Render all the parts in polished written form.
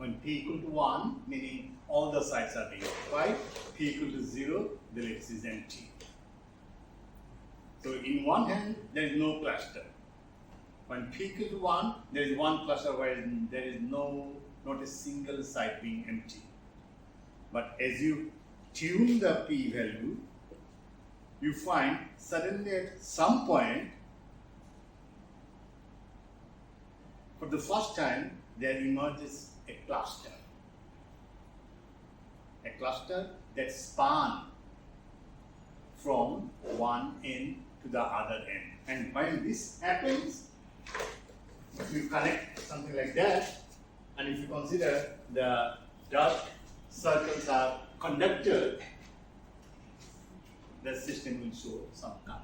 When p equal to 1, meaning all the sites are being occupied, p equal to 0, the ellipse is empty. So in one hand, there is no cluster. When p equal to 1, there is one cluster where there is not a single site being empty. But as you tune the p value, you find suddenly at some point, for the first time, there emerges a cluster. A cluster that spans from one end to the other end. And when this happens, if you connect something like that, and if you consider the dark circles are conductors, the system will show some current.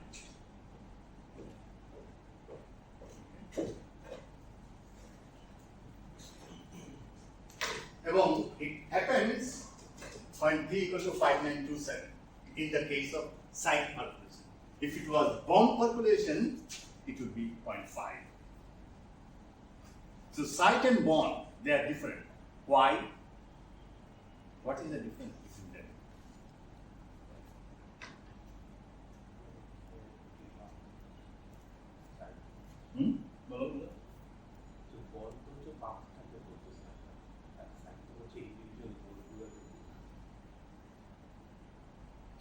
It happens when p equal to 5927 in the case of site percolation. If it was bond percolation, it would be 0.5. So site and bond, they are different. Why? What is the difference between them?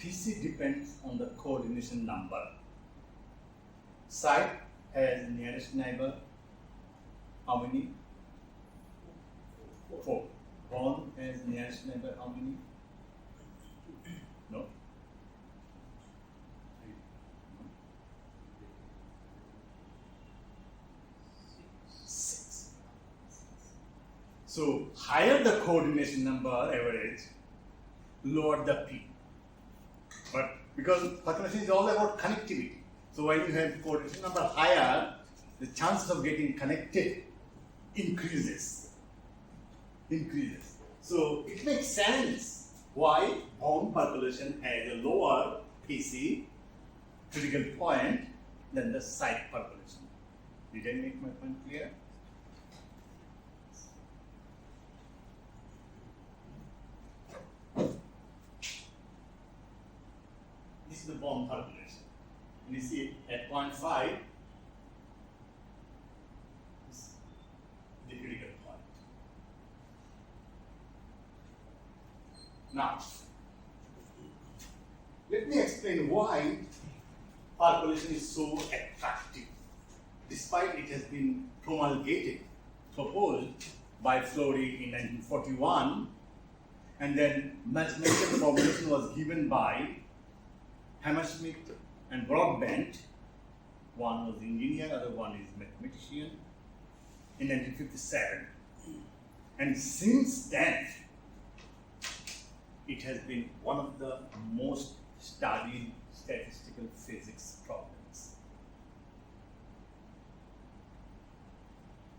TC depends on the coordination number. Site has nearest neighbor, how many? 4. Bond has nearest neighbor, how many? No? 6. So higher the coordination number average, lower the P. But because percolation is all about connectivity, so when you have coordination number higher, the chances of getting connected increases. So it makes sense why bond percolation has a lower PC, critical point, than the site percolation. Did I make my point clear? This is the bond percolation. And you see at 0.5, is the critical point. Now, let me explain why percolation is so attractive, despite it has been proposed by Florey in 1941, and then mathematical formulation was given by Hammersmith and Broadbent. One was engineer, other one is mathematician, in 1957. And since then, it has been one of the most studied statistical physics problems.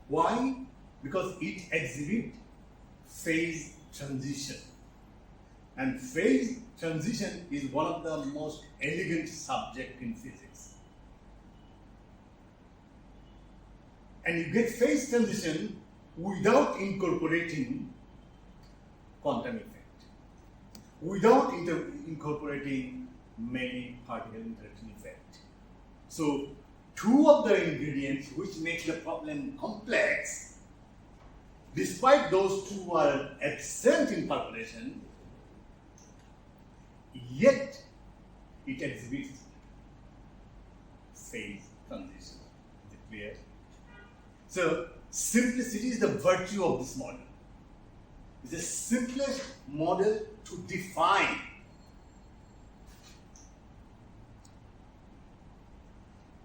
Why? Because it exhibits phase transition. And phase transition is one of the most elegant subjects in physics. And you get phase transition without incorporating quantum effect, without incorporating many particle interaction effect. So, two of the ingredients which make the problem complex, despite those two are absent in percolation, yet it exhibits phase transition. Is it clear? So, simplicity is the virtue of this model. It's the simplest model to define.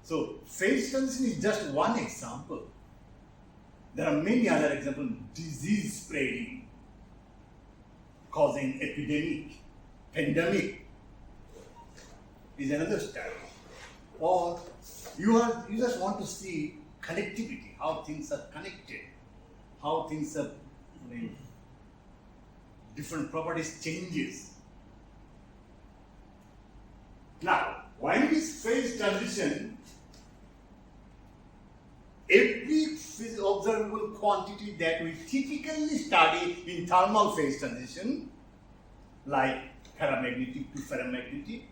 So, phase transition is just one example. There are many other examples. Disease spreading, causing epidemic, pandemic is another style. Or you just want to see connectivity, how things are connected, how things are, different properties changes. Now, when this phase transition, every observable quantity that we typically study in thermal phase transition, like paramagnetic to ferromagnetic.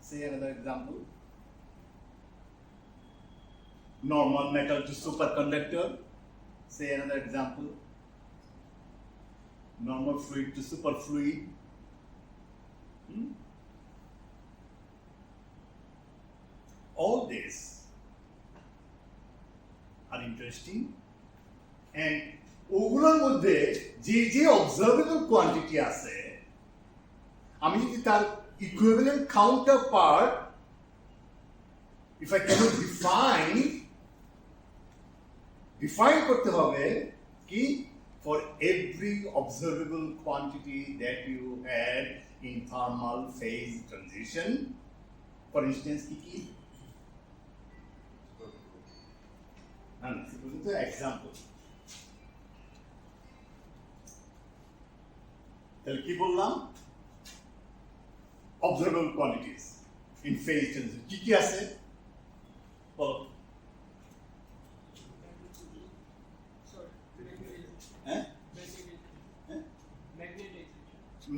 Say another example. Normal metal to superconductor. Say another example. Normal fluid to superfluid. All these are interesting, and ওগুলোর মধ্যে যে observable quantity আছে, আমি যদি তার equivalent counterpart, if I cannot define করতে হবে কি for every observable quantity that you had in thermal phase transition. For instance, কি example. তাহলে কি বললাম? Observable quantities in phase transition. কি আছে? বলো।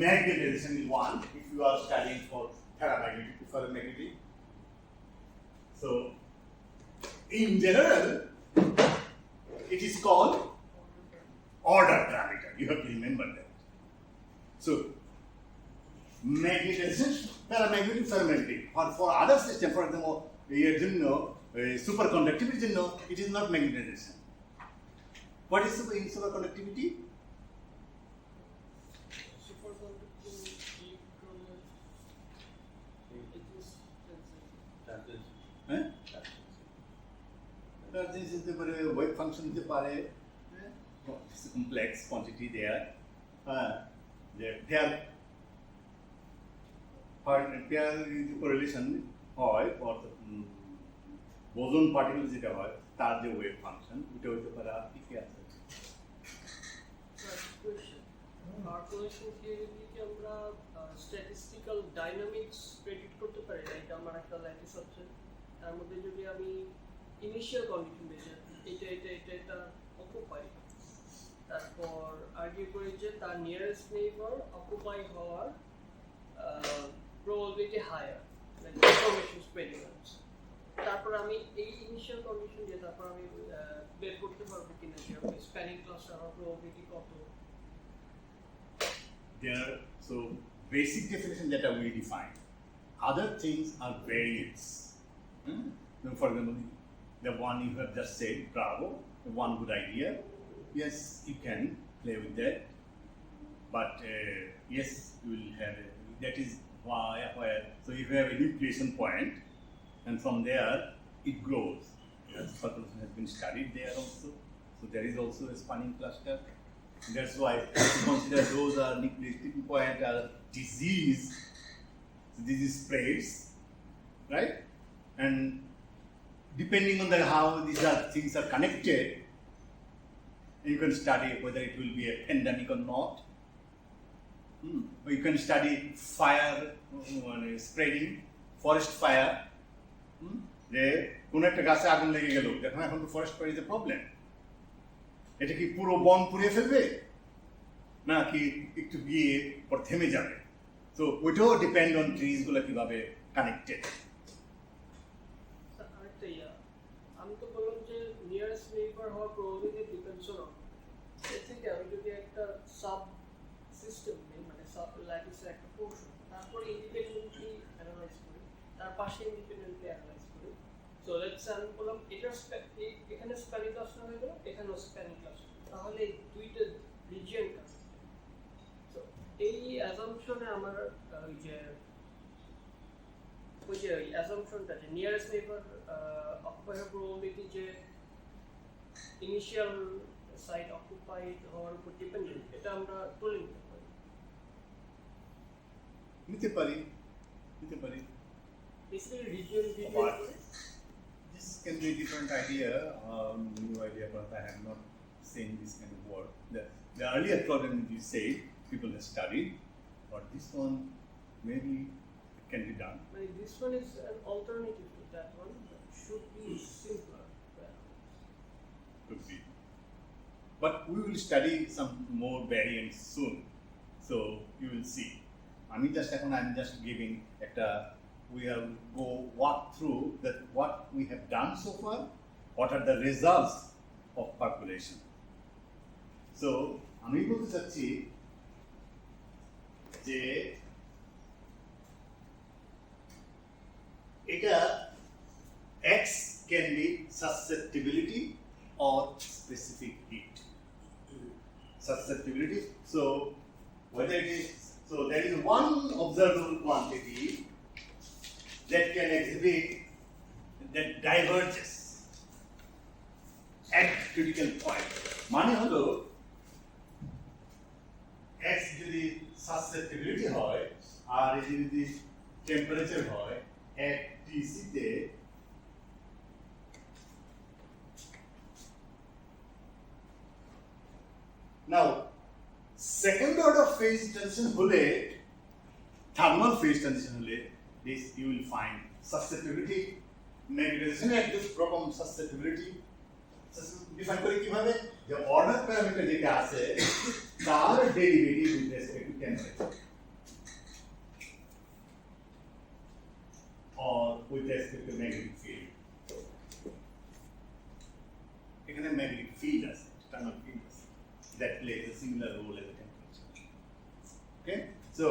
Magnetization is one if you are studying for paramagnetic to ferromagnetic. So, in general, it is called order parameter. You have to remember that. So, magnetization, paramagnetic, ferromagnetic. For other systems, for example, superconductivity, it is not magnetization. What is superconductivity? This is the wave function is it's a complex quantity there. There pair correlation হয় boson particle যেটা হয় তার যে wave function এটা হইতে পারে আর কি আছে? Correlation theory কি আমরা statistical dynamics predict করতে পারি? এটা আমার একটা ল্যাটিস সাবজেক্ট, তার মধ্যে যদি আমি ইনিশিয়াল কন্ডিশন বেজে এটা অকুপাই, তারপর আর্গিউ করি যে তার নিয়ারেস্ট নেইবার অকুপাই হওয়ার probability higher, like information spreading আছে, তারপর আমি এই ইনিশিয়াল কন্ডিশন দিয়ে তারপর আমি বের করতে পারবো কিনা যে আমি স্প্যানিং ক্লাসে আমার প্রবাবিলিটি কত। There, so basic definition that we define. Other things are variants. For example, the one you have just said, bravo, one good idea. Yes, you can play with that. But yes, you will have that is where. So if you have a nucleation point, and from there it grows. Circulation has been studied there also. So there is also a spanning cluster. That's why we consider those are nucleation point as disease. So disease spreads, right? And depending on how these things are connected, you can study whether it will be a pandemic or not. Or you can study fire spreading, forest fire. যে কোন একটা গাছে আগুন লেগে গেল, দেখুন এখন তো forest fire is a problem. এটা কি পুরো বন পুড়িয়ে ফেলবে নাকি একটু গিয়ে পর থেমে যাবে? তো ওইটাও ডিপেন্ড অন ট্রিজ গুলো কিভাবে কানেক্টেড। আমি তো বললাম যে নিয়ারেস্ট নেইবার হওয়ার প্রবাবিলিটি ডিপেন্ডস অন এর থেকে আমি যদি একটা সাব সিস্টেম মানে সাব ল্যাটিসের একটা পোর্শন তারপরে ইন্ডিপেন্ডেন্টলি অ্যানালাইজ করি, তার পাশে ইন্ডিপেন্ডেন্টলি অ্যানালাইজ করি। সো লেটস সে আমি বললাম এটার এখানে স্প্যানিং ক্লাস্টার হয়ে গেল, এখানেও স্প্যানিং ক্লাস্টার, তাহলে দুইটা রিজিয়ন কাজ। তো এই অ্যাজাম্পশনে আমার ওই যে অ্যাজাম্পশনটা যে নিয়ারেস্ট নেইবার অকুপাই হওয়ার প্রবাবিলিটি যে ইনিশিয়াল সাইট অকুপাইড হওয়ার উপর ডিপেন্ডেন্ট, এটা আমরা তুলে নিতে পারি। Basically region this can be a different idea, new idea, but I have not seen this kind of work. The earlier problem you say people have studied, but this one maybe it can be done. This one is an alternative to that one, but should be simpler. could be. But we will study some more variants soon, so you will see. I'm just giving we have go walk through that what we have done so far, what are the results of percolation. So আমি বলতে চাচ্ছি যে এটা X can be susceptibility or specific heat. Susceptibility. So whether it is there is one observable quantity that can exhibit that diverges at critical point. মানে হলো X যদি susceptibility হয় আর যদি temperature হয় at TC তে now second order phase transition হলে thermal phase transition হলে this you will find susceptibility magnetization at this রকম susceptibility ডিফাইন করি কিভাবে যে অর্ডার প্যারামিটার যেটা আছে তার derivative with respect to temperature or with respect to magnetic field. এখানে magnetic field আছে, external field আছে, that plays a similar role as a temperature. Okay, so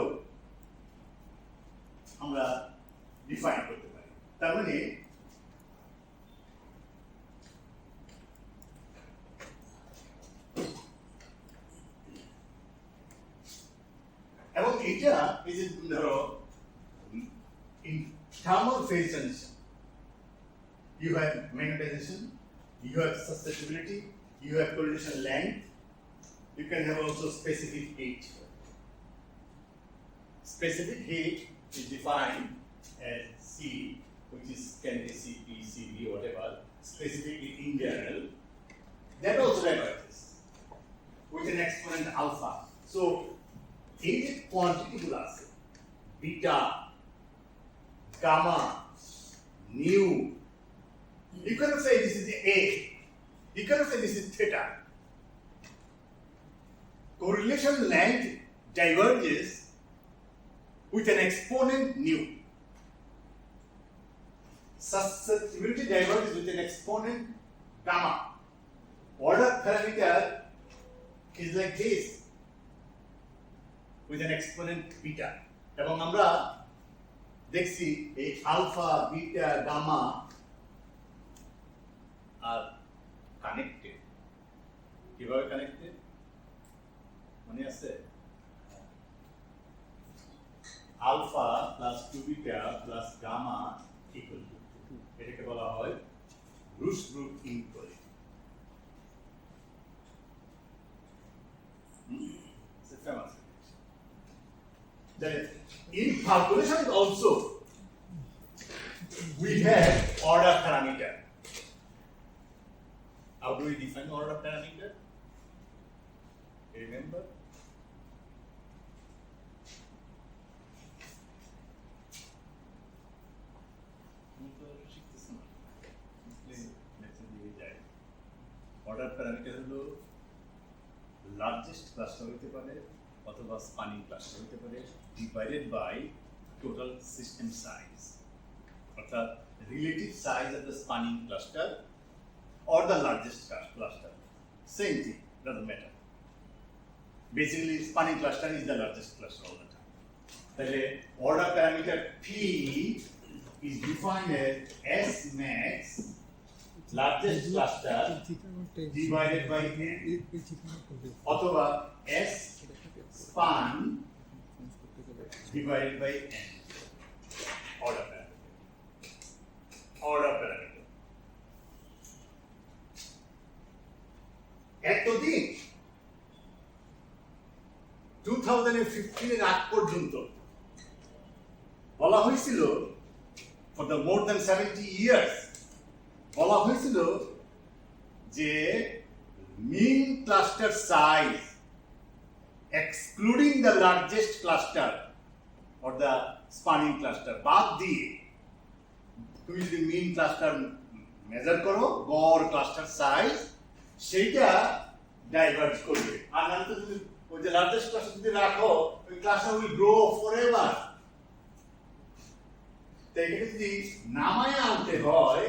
আমরা define করতে পারি। তার মানে এবং এটা এই যে ধরো in thermal phase transition you have magnetization, you have susceptibility, you have correlation length, you can have also specific heat. Specific heat is defined as C, which is can be Cp, Cv, whatever. Specific in general, that also diverges with an exponent alpha. So এই যে quantity গুলো আছে beta gamma, nu. You cannot say this is A. You cannot say this is theta. Correlation length diverges with an exponent nu. Susceptibility diverges with an exponent gamma. Order parameter is like this with an exponent beta. এবং আমরা দেখছি এই alpha beta gamma আর connected কিভাবে connected মনে আছে alpha plus 2 beta plus gamma equal to 2 এটাকে বলা হয় রুশ group inequality it's a famous that in calculation also we have order parameter. How do we define order parameter? Remember? Order parameter হলো largest cluster হতে পারে অথবা স্পানিং cluster হতে পারে divided by total system size অর্থাৎ relative size of the spanning cluster or the largest cluster same thing doesn't matter basically spanning cluster is the largest cluster all the time তাহলে order parameter P is defined as S max largest cluster divided by n অথবা S span divided by n order parameter এতদিন 2015 এর আগ পর্যন্ত বলা হয়েছিল for the more than 70 years বলা হয়েছিল যে mean cluster size excluding the largest cluster or the spanning cluster বাদ দিয়ে তুমি যদি mean cluster মেজার করো গড় cluster size সেইটা ডাইভার্জ করবে। আর না তো তুমি ওই যে লার্জেস্ট ক্লাস যদি রাখো, ওই ক্লাসটা উইল গ্রো ফরএভার। তো এটাকে যদি নামায় আনতে হয়,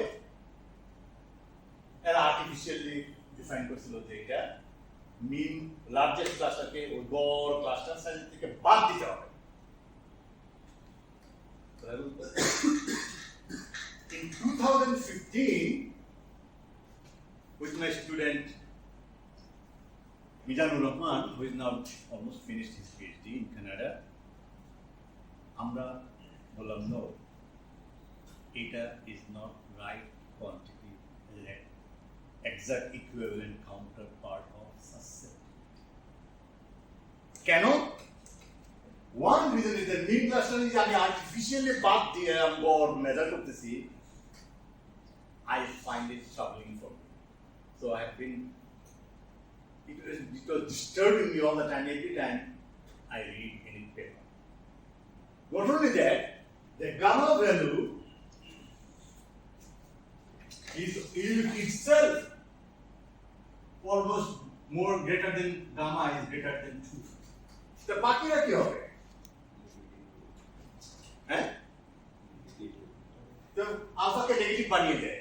এরা আর্টিফিশিয়ালি ডিফাইন করছিল যে এটা মিন লার্জেস্ট ক্লাসটাকে ওই গড় ক্লাসটা সাইজ থেকে বাদ দিতে হবে। In 2015, with my student Mizanur Rahman, who is now almost finished his PhD in Canada, আমরা বললাম no, এটা is not right quantity, exact equivalent counterpart of susceptibility. কেন? One reason is that mean cluster is আমি artificially বাদ দিয়ে গড় measure করতেছি. I find it troubling for me. So I have been, it was disturbing me all the time, every time I read any paper. Not only that, the gamma value is itself almost more greater than gamma is greater than 2. The বাকিরা কি হবে? হ্যাঁ? তো আলফাকে negative বানিয়ে দেয়।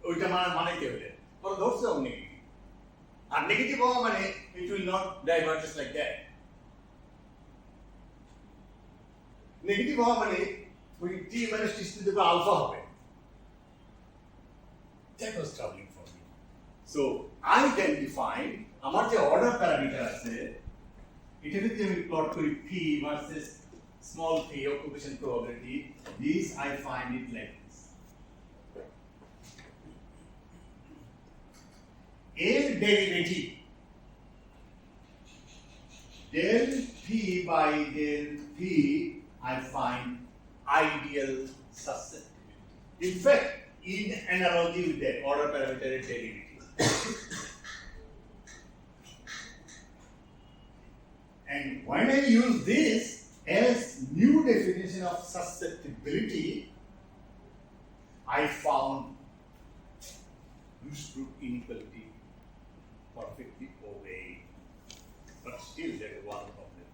ওইটা মানে কি হলে? ওরা ধরছে ও নেগেটিভ। আর নেগেটিভ হওয়া মানে it will not diverge just like that. Negative হওয়া মানে ওই t minus t to the alpha হবে। That was troubling for me. So I then defined আমার যে অর্ডার প্যারামিটার আছে, এটা যদি আমি প্লট করি p versus small p occupation probability, this I find it like this. এর derivative del p by del p I find ideal susceptibility. In fact, in analogy with that order parameter derivative. And when I use this as new definition of susceptibility, I found loose group inequality perfectly obeyed. But still there is one problem.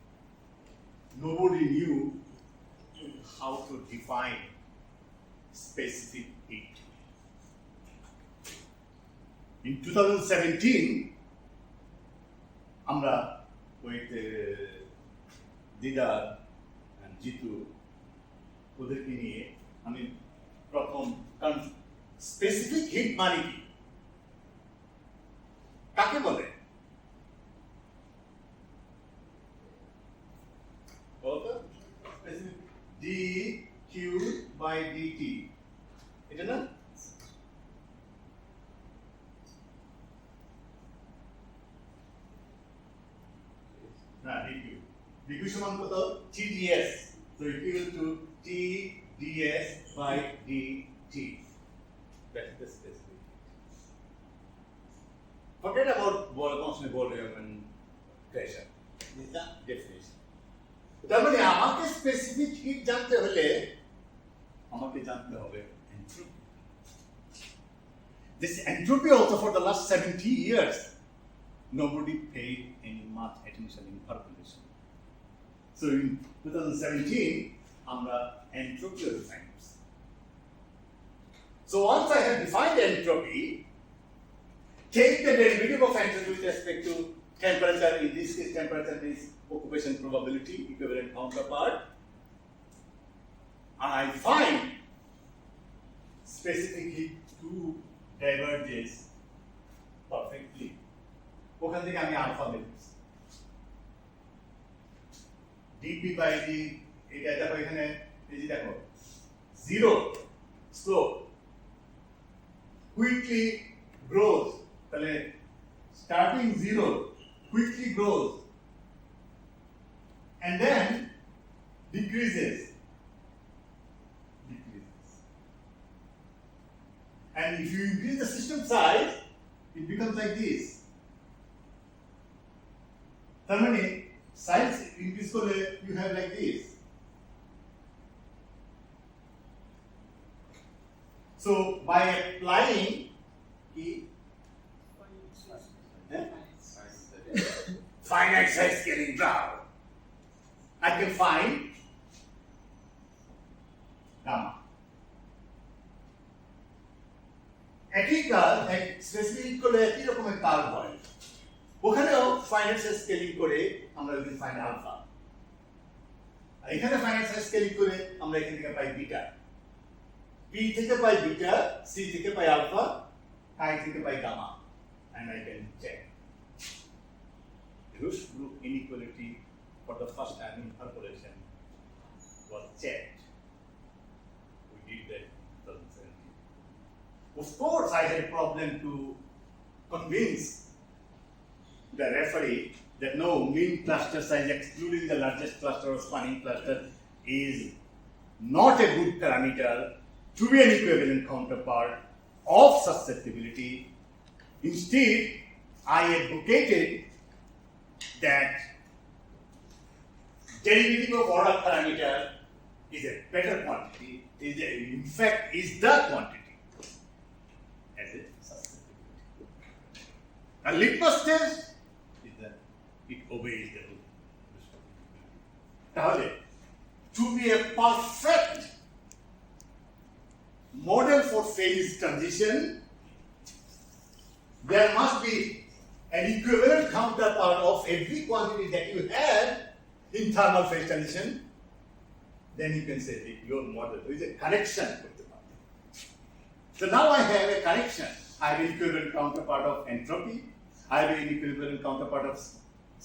Nobody knew how to define specific heat. In 2017, আমরা with Didar and Jitu ওদেরকে নিয়ে আমি প্রথম কারণ specific hit মানে কি কাকে বলে specific d q by dt এটা না dq সমান কত tds so equal to tds by dt that's the specific forget about constant volume and pressure this is the definition তার মানে আমাকে স্পেসিফিক হিট জানতে হলে আমাকে জানতে হবে entropy this entropy also for the last 70 years nobody paid any much attention in calculation. So in 2017, আমরা entropy defined. So once I have defined entropy, take the derivative of entropy with respect to temperature. In this case, temperature is occupation probability, equivalent counterpart, and I find specifically two diverges perfectly. ওখান থেকে আমি alpha বেরোচ্ছি DP by D এটা দেখো এখানে এই যে দেখো জিরো স্লোপ কুইকলি গ্রোজ তাহলে starting zero quickly grows and then decreases and if you increase the system size it becomes like this তার মানে সাইজ ইনক্রিজ করলে you have like this so by applying কি finite size scaling graph, I can find gamma. একই কাজ specific করলে একই রকমের curve হয়, ওখানেও ফাইনাইট সাইজ স্কেলিং করে আমরা যদি ফাইন্ড আলফা, এখানে ফাইনাইট সাইজ স্কেলিং করে আমরা এখান থেকে পাই বিটা, পি থেকে পাই বিটা, সি থেকে পাই আলফা, আই থেকে পাই gamma, and I can check. Rush group inequality for the first time in interpolation was checked. We did that in 2017. Of course, I had a problem to convince the referee that no, mean cluster size excluding the largest cluster or spanning cluster is not a good parameter to be an equivalent counterpart of susceptibility. Instead, I advocated that derivative of order parameter is a better quantity, in fact is the quantity as a susceptibility. A litmus test is that it obeys the rule. Tahole, to be a perfect model for phase transition, there must be an equivalent counterpart of every quantity that you had in thermal phase transition. Then you can say that your model is a correction. So now I have a correction. I have an equivalent counterpart of entropy. I have an equivalent counterpart of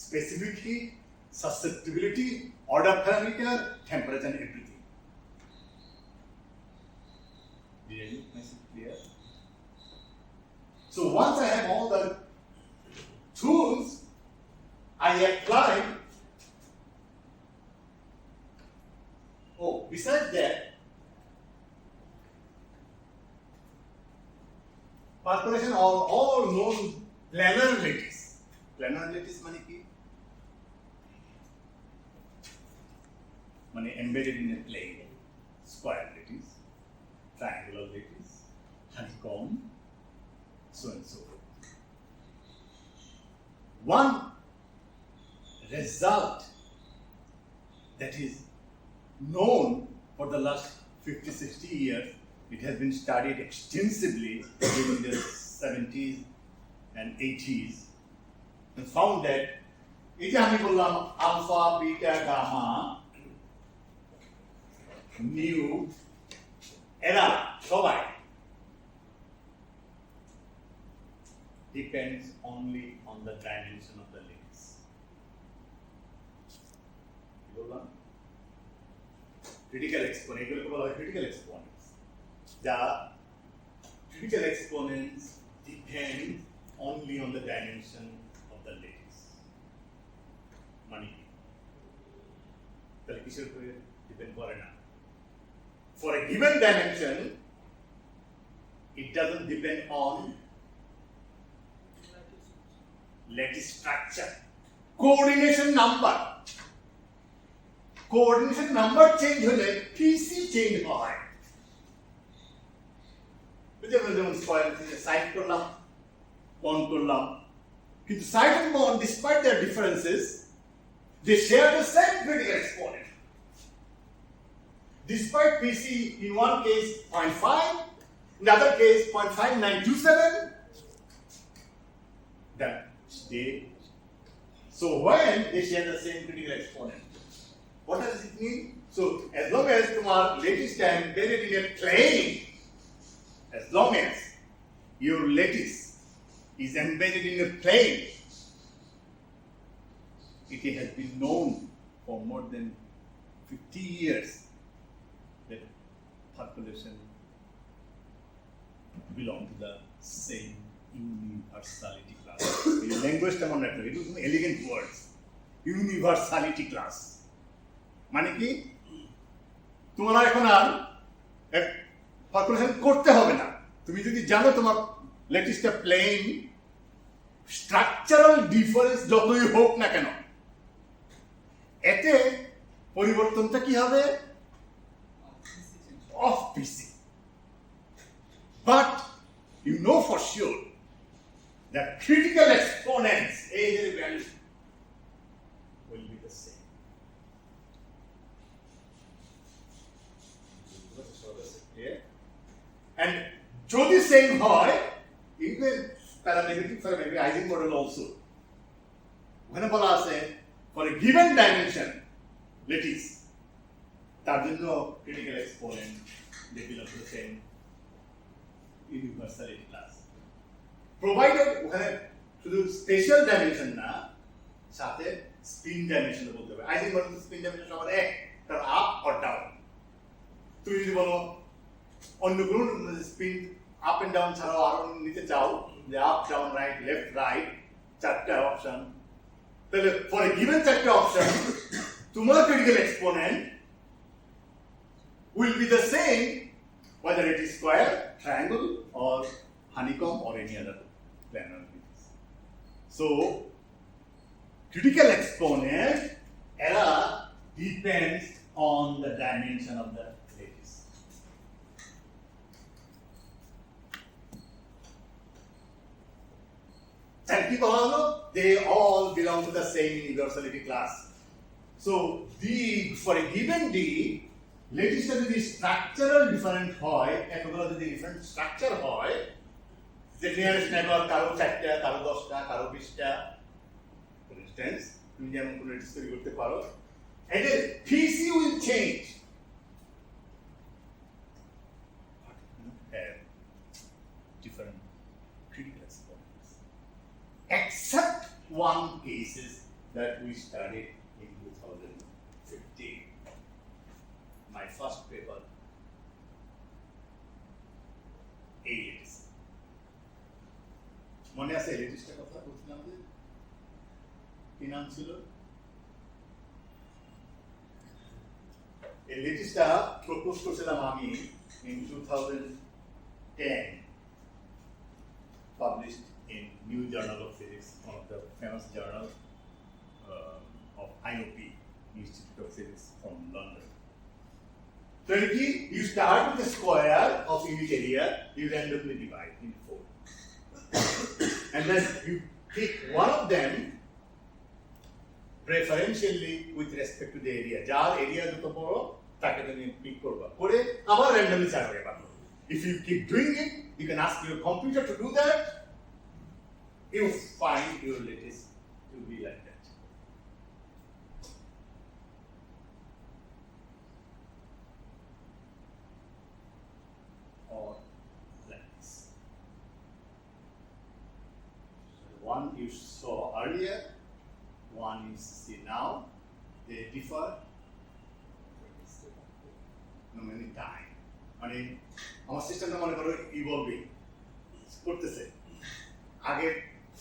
specificity, susceptibility, order parameter, temperature, and everything. Did I make myself clear? So once I have all the tools, I apply. Oh, besides that, percolation of all known planar lattice. Planar lattice মানে কি? মানে embedded in a plane. Square lattice, triangular lattice, honeycomb, so and so forth. One result that is known for the last 50-60 years, it has been studied extensively during the 70s and 80s, and found that এই যে আমি বললাম alpha, beta, gamma, new, এরা সবাই depends only on the dimension of the lattice. Critical exponent, এগুলোকে বলা হয় critical exponents. The critical exponents depend only on the dimension of the lattice. মানে কি? তাহলে কিসের উপরে ডিপেন্ড করে না? For a given dimension, it doesn't depend on lattice structure. Coordination number. Coordination number change হলে PC change হয়। যেমন স্কয়ার সাইড করলাম, বন্ড করলাম, কিন্তু side and bond, despite their differences, they share the same critical exponent. Despite PC in one case 0.5, in the other case 0.5927, that so when they share the same critical exponent, what does it mean? So as long as tomorrow lattice is embedded in a plane, as long as your lattice is embedded in a plane, it has been known for more than 50 years that percolation belong to the same universality class. In language term, it is elegant words. Universality class. মানে কি? তোমার এখন আর পারকুলেশন করতে হবে না। তুমি যদি জানো তোমার ল্যাটিসটা প্লেন, স্ট্রাকচারাল ডিফারেন্স যতই হোক না কেন, এতে পরিবর্তনটা কি হবে? Of PC. But you know for sure that critical exponents, A is a value, same হয় in the parametric Ising model also ওখানে বলা আছে for a given dimension lattice তার জন্য critical exponent they belong to the same universality class provided ওখানে শুধু special dimension না সাথে স্পিন ডাইমেনশন বলতে হবে আইজিং মডেল স্পিন ডাইমেনশন সবার এক তার আপ অর ডাউন তুমি যদি বলো অন্য কোনো স্পিন আপ এন্ড ডাউন ছাড়াও আরো নিতে চাও যে up down right left right চারটা অপশন তাহলে ফর এ গিভেন চারটা অপশন তোমার critical exponent will be the same whether it is square, triangle or honeycomb or any other planar lattice. So critical exponent error depends on the dimension of the lattice. They all belong to the same universality class. So for a given D, lattice যদি structural different হয় এতগুলো যদি different structure হয় যে nearest neighbor কারো 4টা কারো 10টা কারো 20টা for instance তুমি যেমন কোনো lattice তৈরি করতে পারো এদের PC will change have different critical exponents except one cases that we studied in 2015 my first paper lattice মনে আছে latticeটা কথা বলছিলাম যে কি নাম ছিল এই latticeটা প্রপোজ করেছিলাম আমি in 2010 published in New Journal of Physics one of the famous journal of IOP Institute of Physics from London. So you start with the square of unit area, you randomly divide into 4. And then you pick one of them preferentially with respect to the area. যার area যত বড় তাকে তুমি pick করবা করে আবার randomly ছাড়বে পারো if you keep doing it you can ask your computer to do that you find your lattice to be like that. Or like this. One you saw earlier, one you see now, they differ no many time. মানে আমার সিস্টেমটা মনে করো evolving করতেছে আগে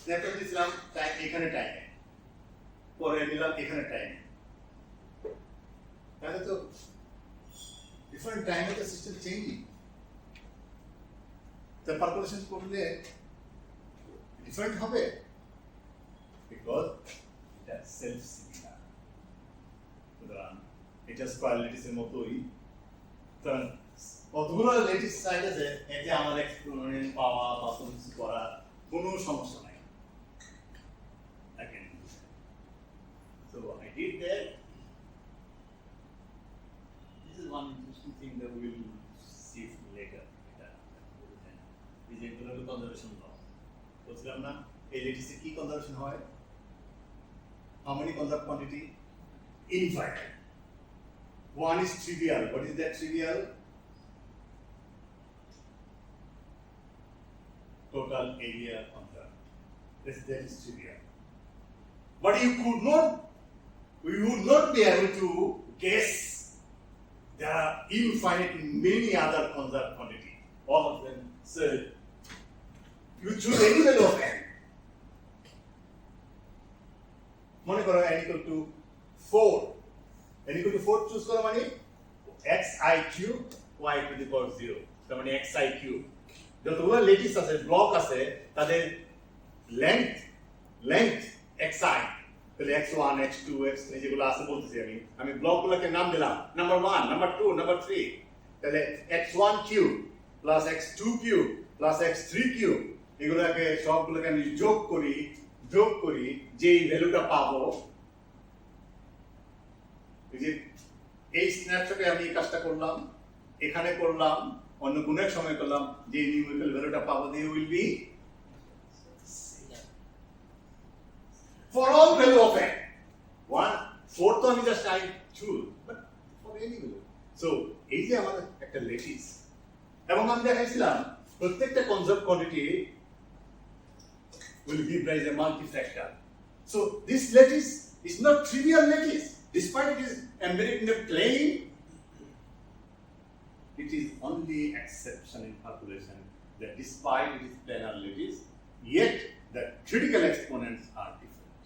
snapshot দিছিলাম তাই এখানে টাইমে পরে নিলাম এখানে টাইমে তাহলে তো ডিফারেন্ট টাইমে তো সিস্টেম চেঞ্জিং the calculation করলে different হবে because it is self similar সুতরাং এটা স্কয়ার ল্যাটিসের মতোই কারণ কতগুলো ল্যাটিস সাইড আছে এতে আমার এক্সপোনেন্ট পাওয়া বা কিছু করা কোনো সমস্যা নাই I can do that. So I did that. This is one interesting thing that we will see later. যেগুলো কনজারভেশন ল বলছিলাম না এই ল্যাটিসে কি কনজারভেশন হয় how many conserved quantity infinite one is trivial what is that trivial total area conserved that is trivial but you would not be able to guess there are infinite many other conserved quantity all of them so you choose any value of n. মনে করো n equal to 4. n equal to 4 choose করো মানে xi cube y to the power 0. তার মানে xi cube. যতগুলো lattice আছে block আছে তাদের লেংথ xi তাহলে x1 x2 x3 যেগুলো আছে বলতেছি আমি ব্লকগুলোকে নাম দিলাম নাম্বার 1 নাম্বার 2 নাম্বার 3 তাহলে x1 cube plus x2 cube plus x3 cube এগুলোকে সবগুলোকে আমি যোগ করি যে ভ্যালুটা পাবো এই যে এই স্ন্যাপশটে আমি এই কাজটা করলাম এখানে করলাম অন্য কোনো এক সময় করলাম যে নিউমেরিক্যাল ভ্যালুটা পাবো they will be for all value of n. 1/4 তো আমি just I choose, but for any value. So এই যে আমাদের একটা ল্যাটিস এবং আমি দেখাইছিলাম প্রত্যেকটা conserve quantity will give rise a multifactor. So this lattice is not trivial lattice. Despite it is embedded in a plane, it is only exception in calculation that despite it is planar lattice, yet the critical exponents are different.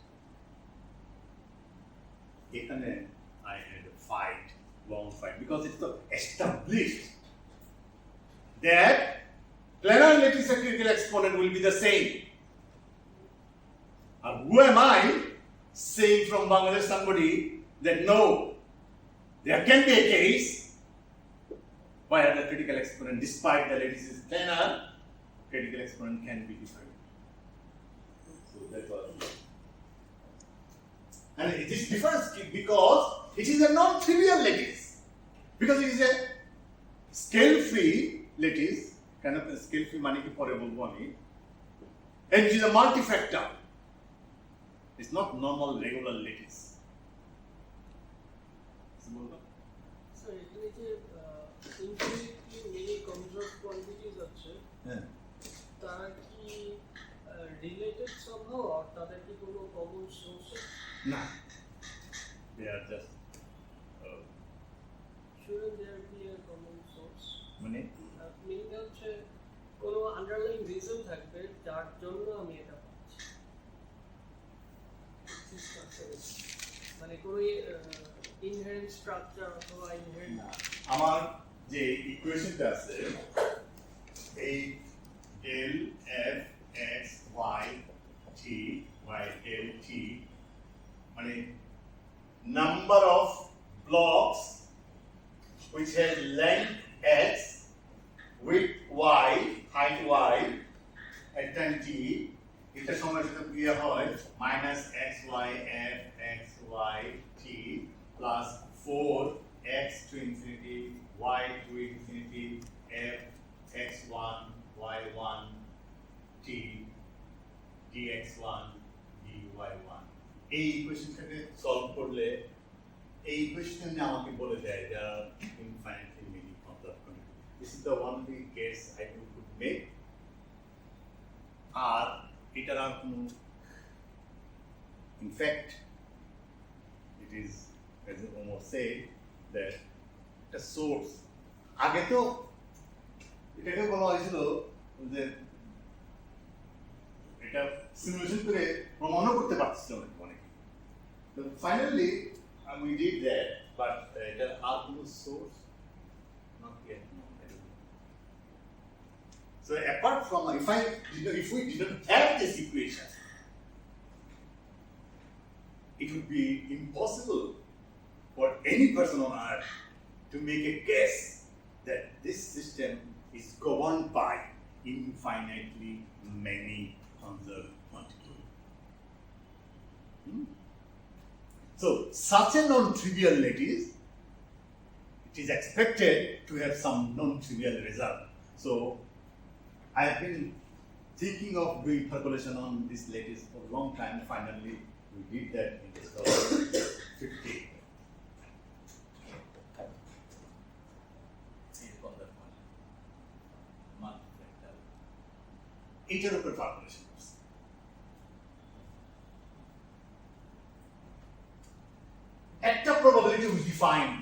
এখানে I had a long fight, because it's established that planar lattice and critical exponent will be the same. Who am I saying from Bangladesh somebody that no, there can be a case where the critical exponent, despite the lattice is planar, critical exponent can be different. So that was, and this differs because it is a non-trivial lattice, because it is a scale-free lattice, kind of a scale-free money ki pore bolbo ami, and it is a multifactor. It's not normal regular lattice. So এখানে যে infinitely many conserved quantities আছে, তারা কি related somehow or তাদের কি কোনো common source? No. They are just shouldn't there be a common source? মানে meaning হচ্ছে কোনো underlying reason থাকবে যার জন্য আমি এটা মানে কোনো ইনহেরেন্ট স্ট্রাকচার অথবা ইনহেরেন্ট আমার যে ইকুয়েশনটা আছে এই del f x y t by del t মানে number of blocks which has length x width y height y at time t এটা সময় সাথে ক্রিয়া হয় minus xy f xy t plus 4 x to infinity y to infinity f x1 y1 t dx1 dy1 এই ইকুয়েশনটাকে solve করলে এই equation আমাকে বলে দেয় যে infinitely many conserved quantities. This is the only case I could make. আর এটার আর কোনো in fact it is as Omar said that the source আগে তো এটাকে বলা হয়েছিল যে এটা সিমুলেশন করে প্রমাণও করতে পারছিল না অনেকে তো finally we did that but এটা আর কোনো source not yet known. So apart from if we didn't have this equation, it would be impossible for any person on earth to make a guess that this system is governed by infinitely many conserved quantities. So such a non-trivial lattice, it is expected to have some non-trivial result. So I have been thinking of doing calculation on this lattice for a long time. Finally, we did that in this class 50. Each of the calculation. একটা probability we define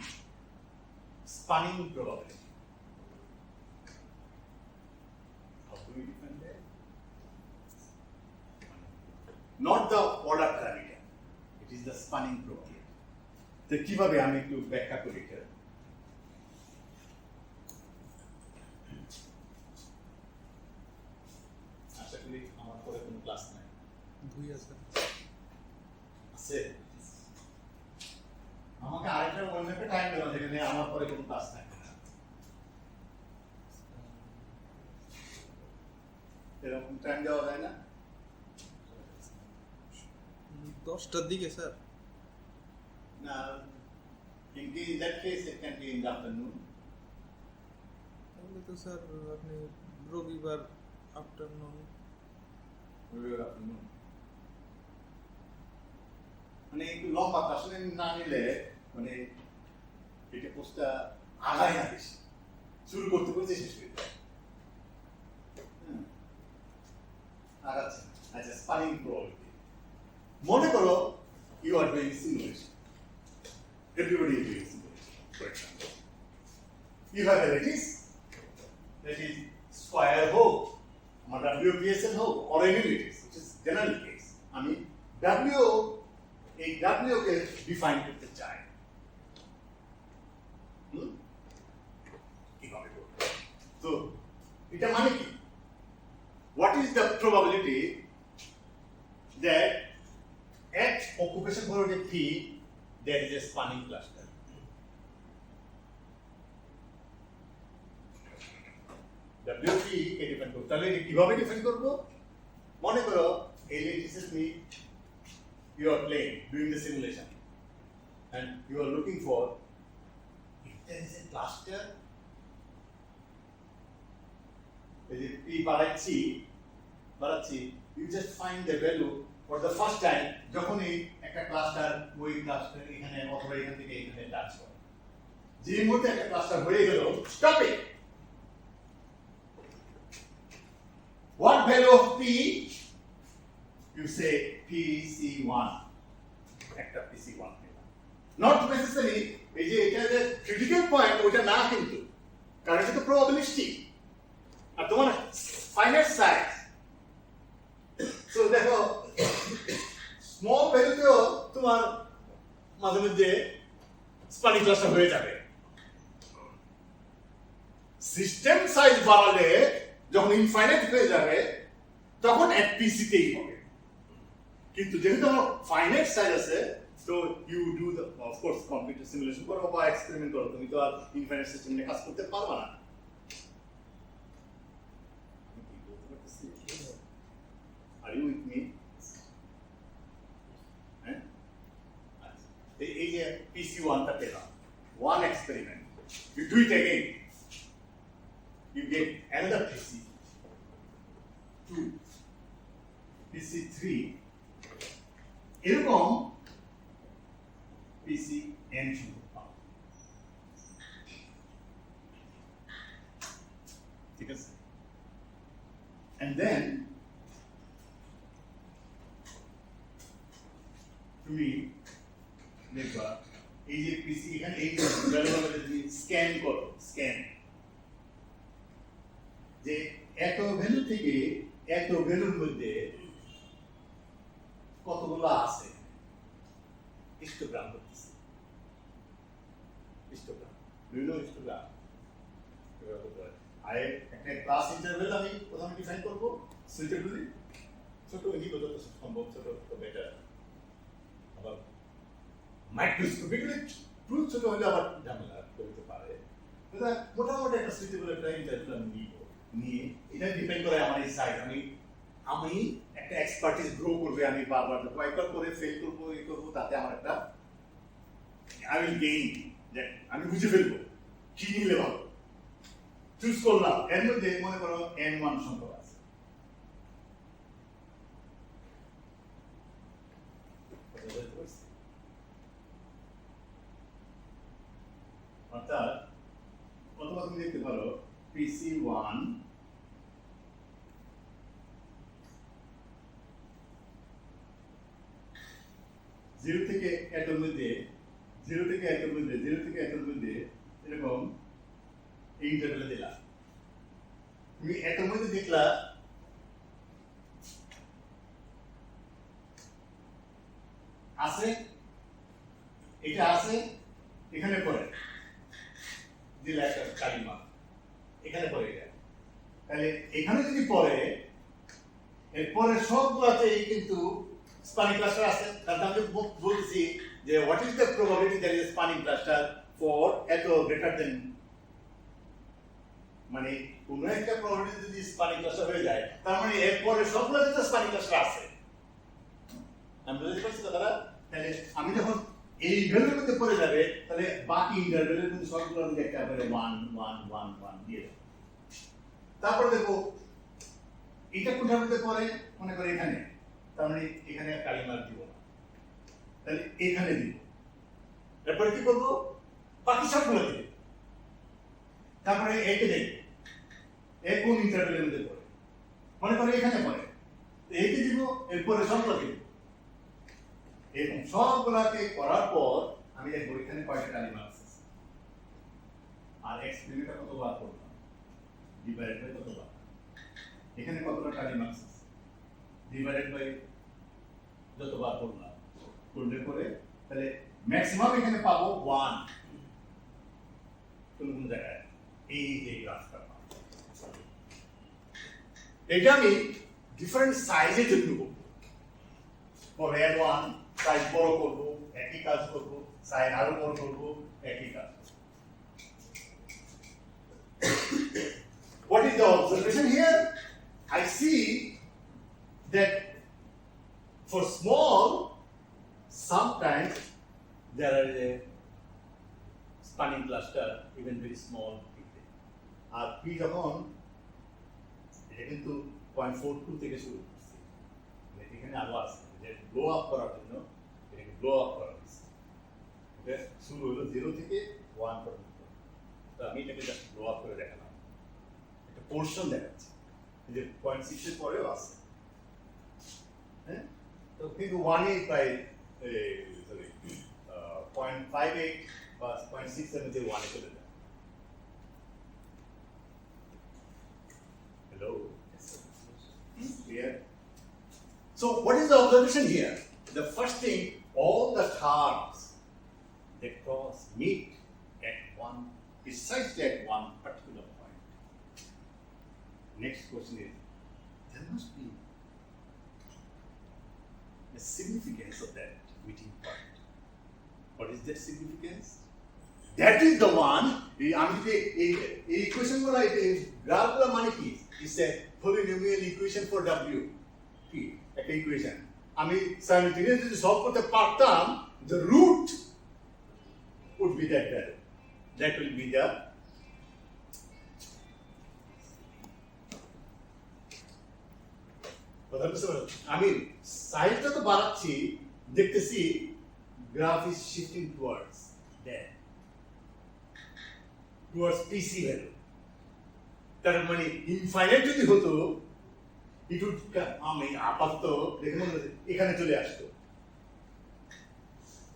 spanning probability. How do we define that? Not the order parameter. It is the spanning probability. তো কিভাবে আমি একটু ব্যাখ্যা করি এটা? আশা করি আমার পরে কোনো ক্লাস নাই। আছে। আমাকে আরেকটা অন্য একটা টাইম দেওয়া যেখানে আমার পরে কোনো ক্লাস থাকবে না এরকম টাইম দেওয়া যায় না 10টার দিকে স্যার না in that case it can be in the afternoon তাহলে তো স্যার আপনি রবিবার আফটারনুন মানে একটু লম্বা আসলে না নিলে মানে এটা কোর্সটা আগায় না বেশি, শুরু করতে করতে শেষ হয়ে যায়। আগাচ্ছে। আচ্ছা, স্পানিং প্রবাবিলিটি। মনে করো you are doing simulation, everybody is doing simulation, for example. You have a lattice that is square হোক, আমার WPSL হোক, or any lattice, which is general case. আমি এই W কে ডিফাইন করতে চাই। কিভাবে করব? তো এটা মানে কি? What is the probability that at occupation velocity P there is a spanning cluster? WP K define করব, তাহলে কিভাবে ডিফাইন করব? মনে করো এই lattice P you are playing, doing the simulation, and you are looking for if there is a cluster. P বাড়াচ্ছি, you just find the value for the first time যখনই একটা ক্লাস্টার ওই ক্লাস্টার এখানে অথবা এখান থেকে এখানে টাচ করে। যে মুহূর্তে একটা ক্লাস্টার হয়ে গেল, stop it. What value of P? You say PC1. একটা PC1 পেলাম। Not necessarily এই যে এটা যে critical point ওটা না, কিন্তু কারণ এটা তো probabilistic আর তোমার finite size। So দেখো স্মল ভ্যালুতেও তোমার মাঝে মধ্যে স্পানিং ক্লাস্টার হয়ে যাবে। সিস্টেম সাইজ বাড়ালে যখন ইনফাইনাইট হয়ে যাবে তখন এক পিসিতেই হবে, কিন্তু যেহেতু আমার ফাইনাইট সাইজ আছে, so you do the of course computer simulation করো বা এক্সপেরিমেন্ট করো, তুমি তো আর ইনফাইনাইট সিস্টেম নিয়ে কাজ করতে পারবে না। Are you with me? এই যে PC1 টা পেলাম, one experiment, you do it again, you get another PC2, PC3, এরকম PCN পাবো। ঠিক আছে? And then তুমি দেখবা এই যে পিসি এখানে এই ভ্যালুগুলো যদি স্ক্যান করো, যে এত ভ্যালু থেকে এত ভ্যালুর মধ্যে কতগুলো আছে হিস্টোগ্রাম করতেছি। Histogram, do you know histogram? একটা ক্লাস ইন্টারভেল আমি প্রথমে ডিফাইন করবো সুইটেবলি, ছোট যত সম্ভব ছোট তো বেটার। আবার মাইক্রোস্কোপিকলি খুব ছোট হলে আবার ঝামেলা করতে পারে। মোটামুটি একটা সুইটেবল একটা ইন্টারভেল আমি নিয়ে এটা ডিপেন্ড করে আমার এই সাইজ। আমি একটা এক্সপার্টিস গ্রো করবে, আমি বারবার কয়েকবার করে ফেল করবো, এই করবো, তাতে আমার একটা আই উইল গেইন, যে আমি বুঝে ফেলবো কি নিলে ভালো। চুজ করলাম, এর মধ্যে মনে করো N1 সংখ্যক আছে, অর্থাৎ অথবা তুমি দেখতে পারো PC1 0 থেকে এতর মধ্যে এরকম এই ইন্টারভেলে দিলা। তুমি এতর মধ্যে দেখলা আছে, এটা আছে, এখানে পড়ে দিলা একটা কালিমা, এখানে পড়ে যায়। তাহলে এখানে যদি পড়ে, এরপরে সবগুলোতেই কিন্তু স্পানিং ক্লাস্টার আছে। তাহলে আমি বলছি যে what is the probability that is spanning cluster for এত গ্রেটার দেন, মানে কোন একটা প্রবাবিলিটি যদি স্পানিং ক্লাস্টার হয়ে যায় তার মানে এরপরে সবগুলোতে স্পানিং ক্লাস্টার আছে। আমি বুঝতে পারছি কথাটা? তাহলে আমি যখন এই ভ্যালুর মধ্যে পড়ে যাবে, তাহলে বাকি ইন্টারভ্যালের মধ্যে সবগুলোর মধ্যে একটা করে 1 1 1 1 দিয়ে দেবো। তারপর দেখো এটা কোনটার মধ্যে পড়ে, মনে করে এখানে, তার মানে এখানে কালিমার দিব না, তাহলে এখানে দিব। তারপরে কি করবো, বাকি সবগুলো দিব। তারপরে একে দেখবো এ কোন ইন্টারভেলের মধ্যে পড়ে, মনে করে এখানে পড়ে, এইকে দিব, এরপরে সবগুলোকে দিব। এরকম সবগুলাকে করার পর আমি দেখবো এখানে কয়টা কালিমা আছে, আর এক্সপেরিমেন্টটা কতবার করলাম, ডিভাইডেড বাই কতবার, এখানে কতটা কালিমা আছে, ডিভাইডেড বাই যতবার করলাম, করলে পরে তাহলে ম্যাক্সিমাম এখানে পাবো 1 কোন কোন জায়গায়, এই যে গ্রাফটা পাবো। এটা আমি ডিফারেন্ট সাইজের জন্য করবো, ফর এর 1 সাইজ বড় করবো, একই কাজ করবো, সাইজ আরো বড় করবো, একই কাজ। What is the observation here? I see that for small, sometimes there are a spanning cluster, even very small. R P যখন এটা কিন্তু 0.42 থেকে শুরু করছে, এখানে আরো আছে, যে ব্লো আপ করার জন্য এটাকে ব্লো আপ করা হয়েছে। ওকে, শুরু হলো 0 থেকে 1 পর্যন্ত। তো আমি এটাকে জাস্ট ব্লো আপ করে দেখালাম, একটা পোর্শন দেখাচ্ছি, যে 0.6 এর পরেও আছে। হ্যাঁ, তো কিন্তু 1 এ প্রায় সরি 0.58 বা 0.6 এর মধ্যে 1 এ চলে যায়। Hello? Clear? So what is the observation here? The first thing, all the terms they cross meet at precisely at one particular point. Next question is, there must be a significance of that meeting point. What is that significance? That is the one, আমি যদি এই equation গুলো, graph গুলো মানে কি, it's a polynomial equation for W, কি একটা equation আমি সাইমultaneously যদি সলভ করতে পারতাম, the root would be that value, that will be the কথা বুঝতে পারছো? আমি সাইজটা তো বাড়াচ্ছি, দেখতেছি graph is shifting towards that, towards PC value. তার মানে ইনফাইনাইট যদি হতো, ইট উড, আমি আপাতত দেখে মনে হচ্ছে এখানে চলে আসতো,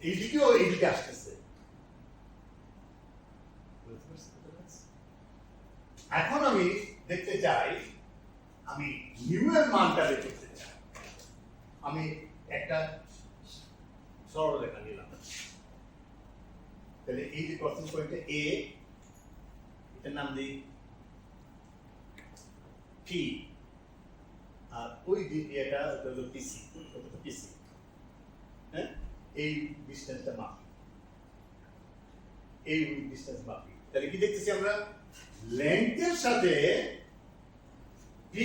এইদিকেও এইদিকে আসতেছে। এখন আমি দেখতে চাই, আমি নিউ এর মানটা বের করতে চাই। আমি একটা সরলরেখা নিলাম, তাহলে এই যে ক্রসিং পয়েন্টে A, এটার নাম দিই P, আর ওই এটা হলো PC, PC। হ্যাঁ, এই ডিসটেন্সটা মাপি, এই ডিসটেন্স মাপি, তাহলে কি দেখতেছি আমরা, লেন্থের সাথে P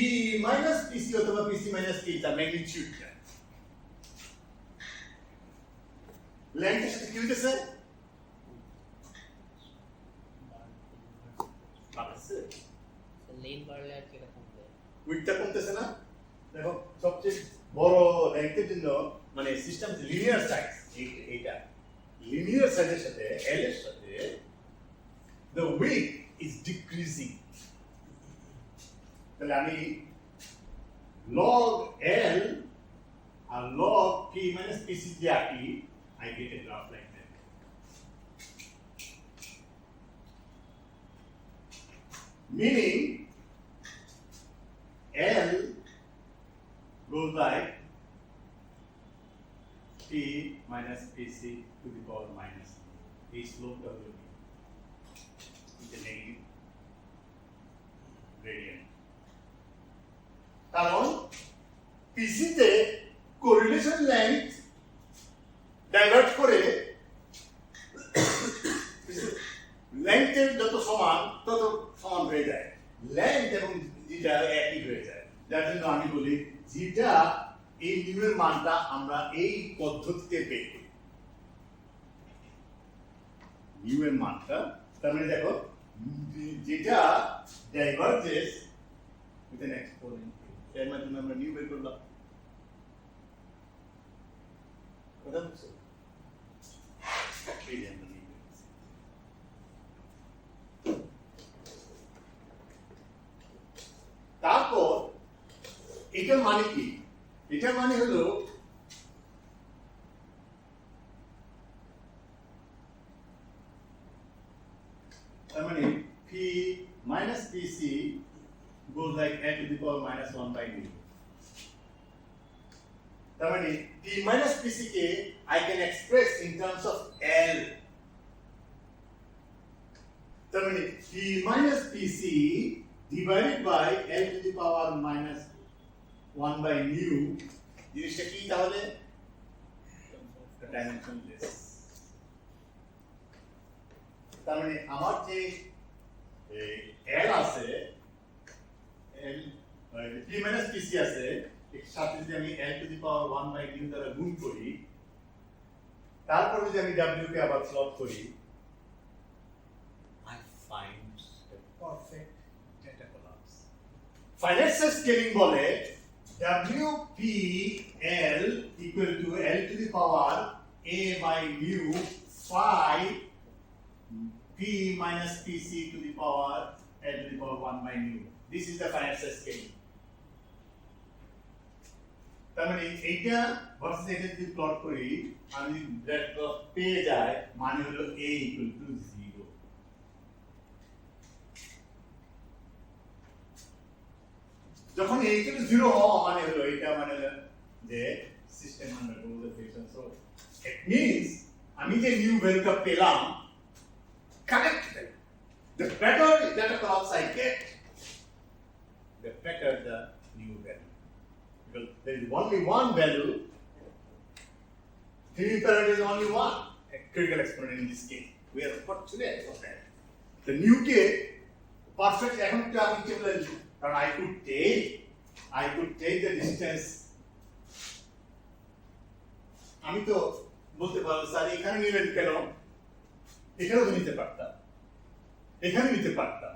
মাইনাস PC অথবা PC মাইনাস P, তার ম্যাগনিটিউডটা লেন্থের সাথে কি হইতেছে, লেন বাড়লে আর কেটা কমবে, উইডথটা কমতেছে না। দেখো সবচেয়ে বড় লেন্থের জন্য, মানে সিস্টেম লিনিয়ার সাইজ, এইটা লিনিয়ার সাইজের সাথে L এর সাথে the width is decreasing, তাহলে আমি log L আর log P minus PC দিয়ে আঁকি, I get a graph like that. Meaning L goes like P minus PC to the power minus. A slope of the is a negative gradient. কারণ PC তে correlation length divert করে লেন্থের যত সমান তত সমান হয়ে যায়, লেন্থ এবং যেটা একই হয়ে যায়। যার জন্য আমি বলি যেটা এই নিউমের মানটা আমরা এই পদ্ধতিতে বের করি, নিউমের মানটা, তার মানে দেখো যেটা ডাইভার্জেস with an exponent এর মাধ্যমে আমরা নিউ বের করলাম কথা বুঝছো এই যে আমরা নিউ বের করছি। তারপর এটার মানে কি এটার মানে হলো তার মানে p minus pc goes like n to the power minus 1 by nu. তার মানে p minus pc K I can express in terms of L. তার মানে p minus pc divided by L to the power minus 1 by nu জিনিসটা কি তাহলে dimensionless. তার মানে আমার যে L আছে L p minus pc আছে এর সাথে যদি আমি L to the power 1 by nu দ্বারা গুণ করি তারপর যদি আমি W কে আবার প্লট করি I find a perfect data collapse. Financial scaling বলে WPL equal to L to the power A by mu phi P minus PC to the power L to the power 1 by mu. This is the financial scaling. তার মানে এইটা versus এটা যদি plot করি আমি bracket plot পেয়ে যায় মানে হলো A equal to 0. যখন A equal to 0 হওয়া মানে হলো এটা মানে হলো যে system আন্ডারগোজ the fusion so it means আমি যে নিউ ভ্যালুটা পেলাম correctly. The better data collapse I get, the better the new value. Because there is only one value, 3 parameter is only one, a critical exponent in this case. We are fortunate for that. The new case, perfect equivalent, but I could take the distance. আমি তো বলতে পারবো sir এখানে নিলেন কেন এখানেও তো নিতে পারতাম এখানে নিতে পারতাম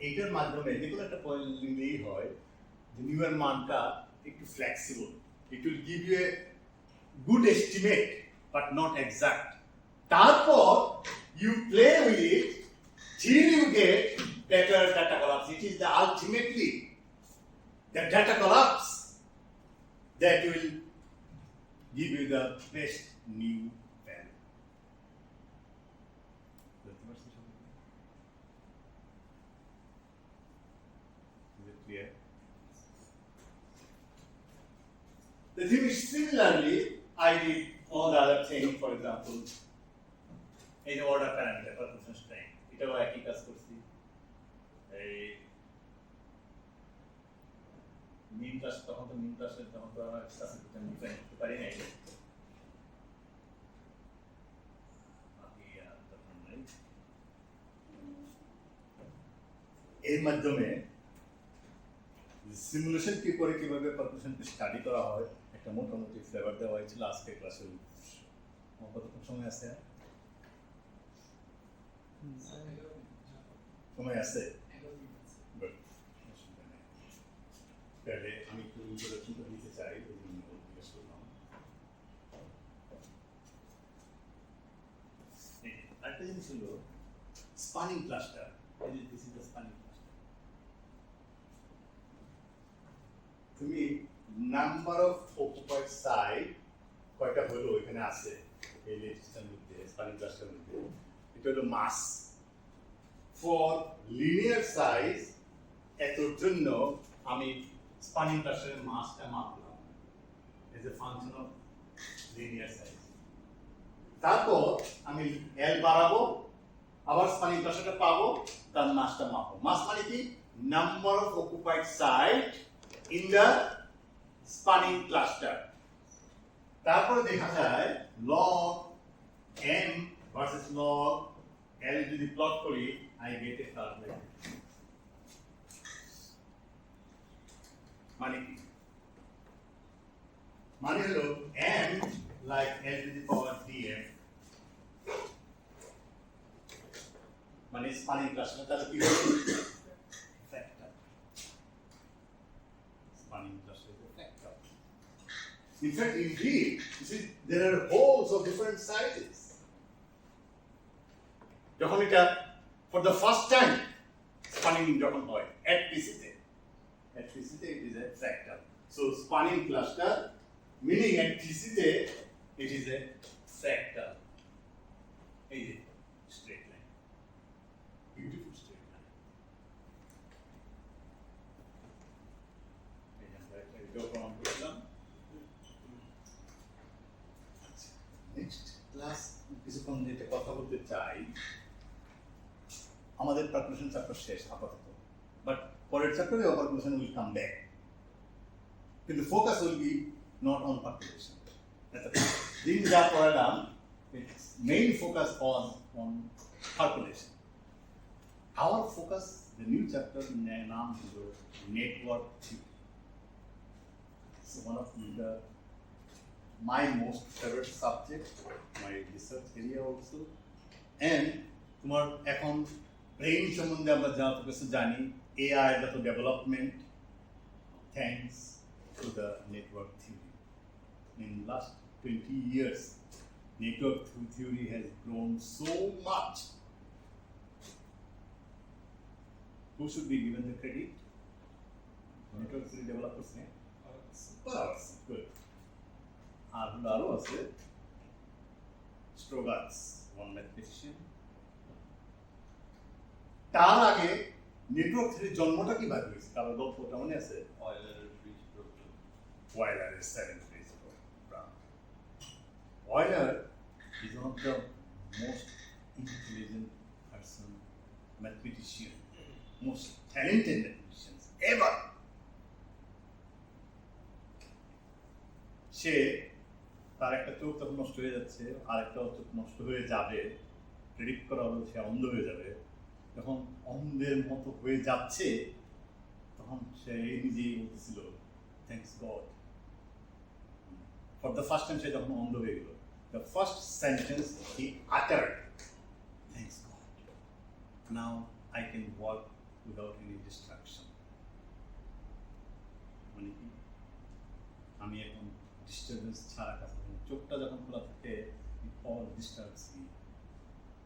এইটার মাধ্যমে যে কোনো একটা পয়েন্ট নিলেই হয় যে নিউয়ের মানটা একটু flexible it will give you a good estimate but not exact তারপর you play with it till you get better data collapse. It is the ultimately the data collapse that will give you the best new value. Is it clear? The thing is similarly, I did all the other things, for example, in order parameter, percussion strength. এটাও একই কাজ করছি এই মিন class তখন তো আমরা statistical define করতে পারি না এর মাধ্যমে সিমুলেশন কি করে কিভাবে পারকুশনকে স্টাডি করা হয় একটা মোটামুটি ফ্লেভার দেওয়া হয়েছিল আজকে ক্লাসে কতক্ষণ সময় আছে সময় আছে তাহলে আমি একটু ইন্ট্রোডাকশনটা দিতে চাই ওই জন্য জিজ্ঞেস করলাম আরেকটা জিনিস হলো spanning cluster this is the spanning cluster তুমি নাম্বার অফ অকুপাইড সাইট কয়টা হলো এখানে আছে এই রেজিস্ট্রার মধ্যে স্পানিং ক্লাস্টারের মধ্যে এটা হলো মাস ফর লিনিয়ার সাইজ এতর জন্য আমি স্পানিং ক্লাস্টারের মাসটা মাপলাম as a function of linear size তারপর আমি এল বাড়াবো আবার স্পানিং ক্লাস্টারটা পাবো তার মাসটা মাপবো মাস মানে কি number of occupied site in the spanning cluster তারপরে দেখা যায় log M versus log L যদি প্লট করি I get a curve like this. মানে কি মানে হলো m like l to the power dm মানে স্পানিং ক্লাস্টার তাহলে কি হবে factor In fact, indeed, you see, there are holes of different sizes. যখন এটা for the first time spanning যখন হয় at PCতে it is a fractal. So spanning cluster meaning at PCতে it is a fractal. এই যে straight line, beautiful straight line. এই যে আমরা এটা প্রমাণ করলাম। নেক্সট ক্লাস কিছুক্ষণ যেটা কথা বলতে চাই, আমাদের ক্যালকুলেশন চ্যাপ্টার শেষ আপাতত, বাট পরের চ্যাপ্টারে ক্যালকুলেশন উইল কাম ব্যাক, কিন্তু focus will be not on calculation. দিন যা পড়ালাম main focus was on calculation. Our focus the new chapter নাম হলো network theory. One of the my most favorite subject, my research area also, and তোমার এখন brain সম্বন্ধে আমরা যা কিছু জানি, AI যত development, thanks to the network theory. In last 20 years, network theory has grown so much. Who should be given the credit? Network theory developers, yeah? Good. আরও আছে স্ট্রোগাস, ওয়ান ম্যাথমেটিশিয়ান। তার আগে নেটওয়ার্ক থিওরির জন্মটা কিভাবে হয়েছে কারো গল্পটা মনে আছে? ওয়েলারের 7 phase programme. Weller is one of the most intelligent person, mathematician, most talented mathematicians ever. সে তার একটা চোখ তখন নষ্ট হয়ে যাচ্ছে, আর একটা চোখ নষ্ট হয়ে যাবে, প্রেডিক্ট করা হলো সে অন্ধ হয়ে যাবে। যখন অন্ধের মতো হয়ে যাচ্ছে তখন সে নিজেই বলতেছিল thanks God. For the first time সে যখন অন্ধ হয়ে গেল, the first sentence he uttered, thanks God, now I can work without any distraction. মানে কি, আমি এখন ডিস্টারবেন্স ছাড়া কাজ করি। চোখটা যখন খোলা থাকে, all disturbs me.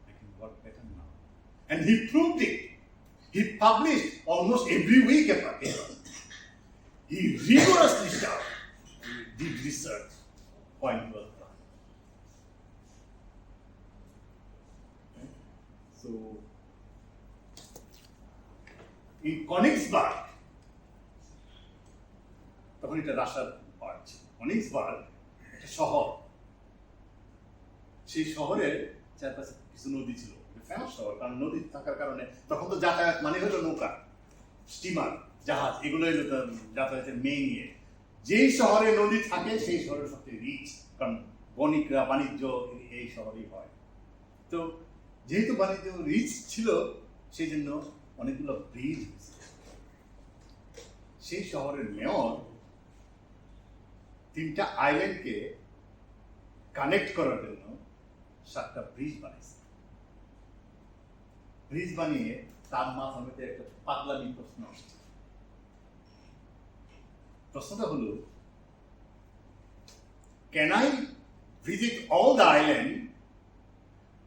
I can work better now. And he proved it. He published almost every week a paper. He rigorously did research. Point was done. So, in Königsberg, তখন এটা রাশিয়ার পার্ট ছিল। Königsberg একটা শহর, সেই শহরের চারপাশে কিছু নদী ছিল, ফেমাস শহর, কারণ নদী থাকার কারণে তখন তো যাতায়াত মানে হলো নৌকা, স্টিমার, জাহাজ, এগুলো হলো যাতায়াতের মেইন ইয়ে। যেই শহরে নদী থাকে সেই শহরের সবচেয়ে রিচ, কারণ বণিকরা বাণিজ্য এই শহরেই হয়। তো যেহেতু বাণিজ্য রিচ ছিল, সেই জন্য অনেকগুলো ব্রিজ হয়েছে। সেই শহরের মেয়র 3টা আইল্যান্ডকে কানেক্ট করার জন্য 7টা ব্রিজ বানিয়েছে। ব্রিজ বানিয়ে তার মাথার মধ্যে একটা পাগলামি প্রশ্ন আসছে। প্রশ্নটা হলো, can I visit all the island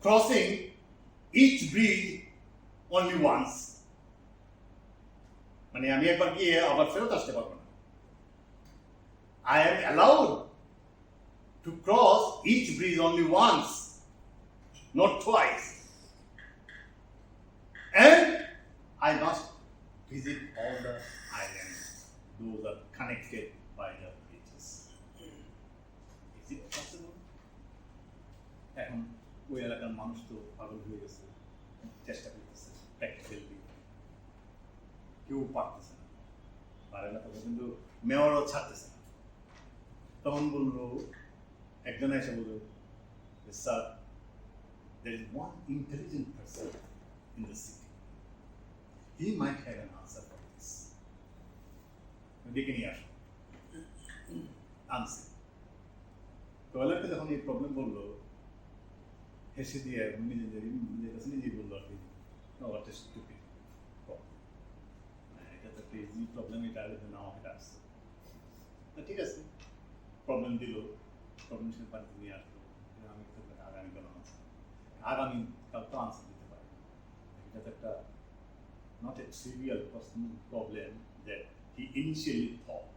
crossing each bridge only once? মানে আমি একবার গিয়ে আবার ফেরত আসতে পারবো না। I am allowed to cross each bridge only once, not twice. And I must visit all the islands. Those are connected by the bridges. Is it possible? এখন ওই এলাকার মানুষ তো পাগল হয়ে গেছে, চেষ্টা করতেছে প্র্যাকটিক্যালি, কেউ পারতেছে না, পারে না, কিন্তু মেয়রও ছাড়তেছে না। তখন বললো, একজন এসে বলল, sir, there is one intelligent person in the city. He might have an answer for this. ডেকে নিয়ে আসো আনসার। তো এলাকাতে যখন এই প্রবলেম বললো, হেসে দিয়ে নিজের কাছে নিজেই বললো আর কি, এটা স্টুপিড প্রবলেম, এটা তো একটা ইজি প্রবলেম, এটা আমাকে আসছে। ঠিক আছে, প্রবলেম দিল, প্রবলেম সে বাড়িতে নিয়ে আসলো, আমি তো আগামীকাল আনসার, আগামীকাল তো আনসার দিতে পারি। এটা তো একটা not a trivial personal problem that he initially thought.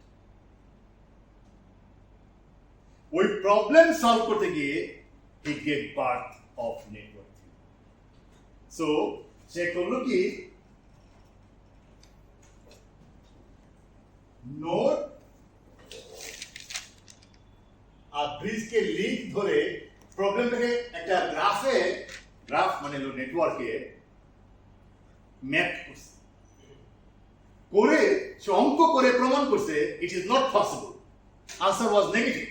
ওই প্রবলেম সলভ করতে গিয়ে he gave birth of network theory. So সে করলো কি, নোড আর ব্রিজকে লিংক ধরে প্রবলেমটাকে একটা গ্রাফ মানে হলো নেটওয়ার্কে ম্যাপ করছে, করে সে অঙ্ক করে প্রমাণ করছে it is not possible, answer was negative.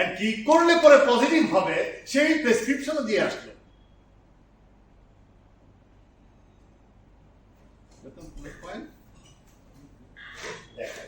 And কি করলে পরে পজিটিভ হবে সেই প্রেসক্রিপশনও দিয়ে আসলো। পয়েন্ট দেখা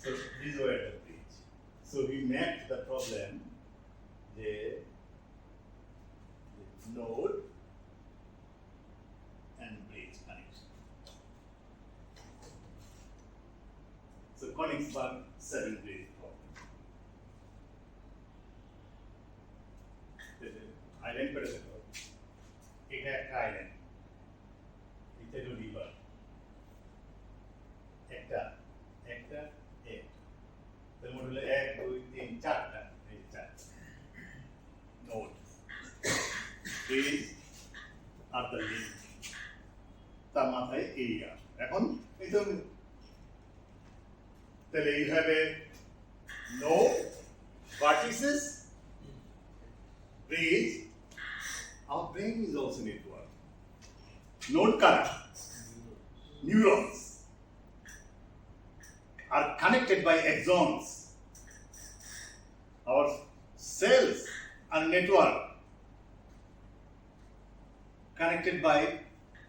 So these were the bridge. So we mapped the problem, the node and bridge connection. So Königsberg 7 bridge problem. Island per se এটা একটা আইল্যান্ড, এটা হলো রিভার, একটা তার মধ্যে হলো 1 2 3 4টা, এই 4 node, these are the link, তার মাথায় এরিয়া। এখন এই তো তাহলে you have a node, vertices, bridge. Our brain is also network. Node current, neurons are connected by axons. Our cells are network connected by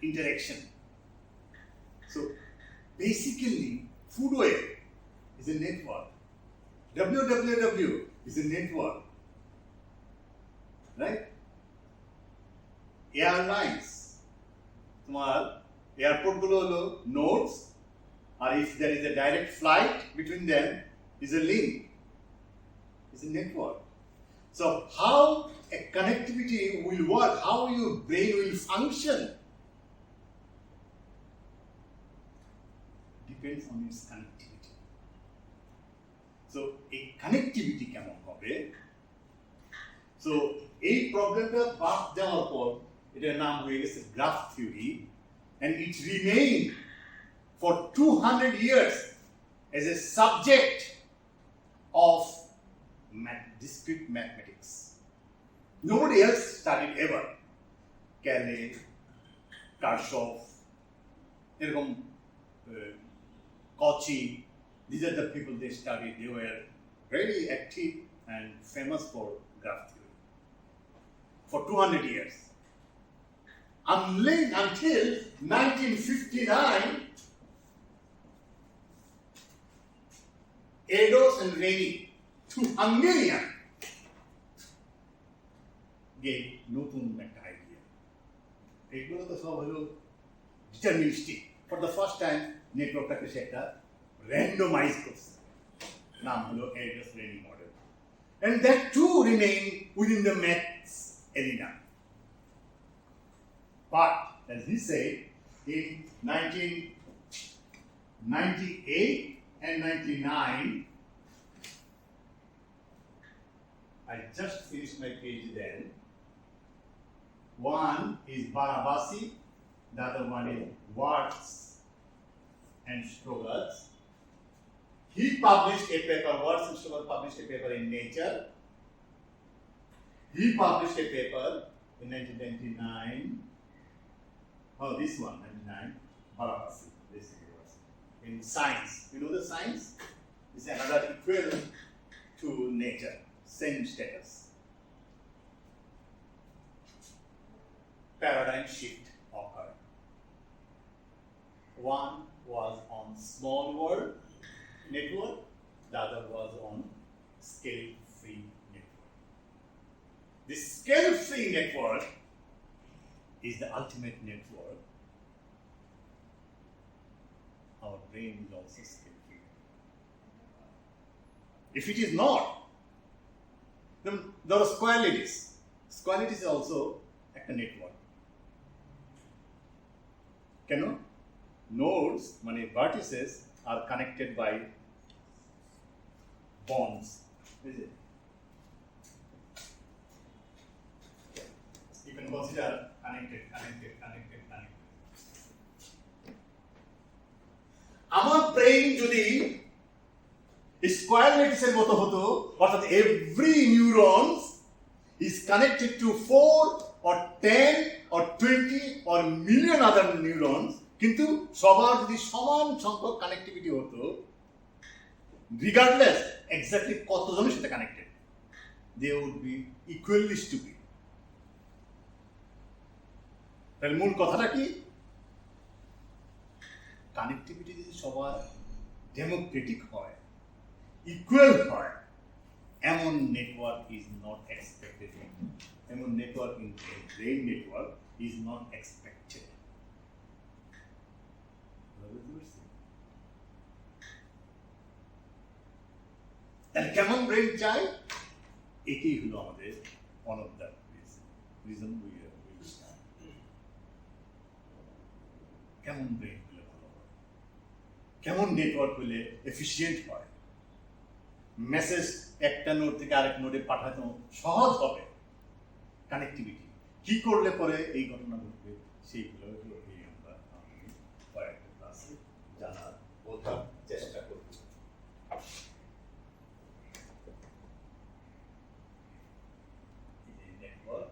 interaction. So basically, food web is a network. www is a network, right? Airlines, তোমার airport গুলো হলো nodes, আর if there is a direct flight between them is a link, is a network. So how a connectivity will work, how your brain will function depends on its connectivity. So a connectivity কেমন হবে? So এই প্রবলেমটা বাদ দেওয়ার পর এটার নাম হয়ে গেছে graph theory, and it remained for 200 years as a subject of discrete mathematics. Nobody else studied ever. Cayley, Kirchhoff, এরকম Cauchy, these are the people they studied. They were very active and famous for graph theory for 200 years. Until 1959, Eidos and Reni, two Hungarian, gave নতুন একটা idea. এগুলো তো সব হলো deterministic. For the first time, নেটওয়ার্কটাকে সে একটা randomise করছে, নাম হলো Eidos-Reni model, and that too remained within the maths arena. But as he said, in 1998 and 99, I just finished my PhD then. One is Barabasi, the other one is Watts and Strogatz. He published a paper, Watts and Strogatz published a paper in Nature. He published a paper in 1999. Oh, this one, 99, Barabasi, this university. In Science. You know the Science? It's another equivalent to Nature, same status. Paradigm shift occurred. One was on small world network, the other was on scale-free network. The scale-free network is the ultimate network. Our brain is also scale-free. If it is not, then there are squarelities. Squarelities is also a network. কেন? Nodes, মানে vertices, are connected by bonds. Is it? You can consider connected. আমার brain যদি square ল্যাটিসের মতো হতো, অর্থাৎ every neurons is connected to 4 or 10 or 20 or million other neurons, কিন্তু সবার যদি সমান সংখ্যক কানেক্টিভিটি হতো, regardless exactly কতজনের সাথে connected, they would be equally stupid. তাহলে মূল কথাটা কি? কানেক্টিভিটি যদি সবার ডেমোক্রেটিক হয়, ইকুয়াল হয়, এমন নেটওয়ার্ক ইজ নট এক্সপেক্টেড। এমন network in brain network is not expected. তাহলে কেমন ব্রেইন চাই? এটাই হলো আমাদের one of the reason we কেমন ব্রেইন হলে ভালো হয়, কেমন নেটওয়ার্ক হলে এফিসিয়েন্ট হয়, মেসেজ একটা নোড থেকে আরেক নোডে পাঠানো সহজ হবে, কানেক্টিভিটি কি করলে পরে এই ঘটনা ঘটবে, সেইগুলো আমরা কয়েকটা ক্লাসে জানার বোঝার চেষ্টা করব। Network,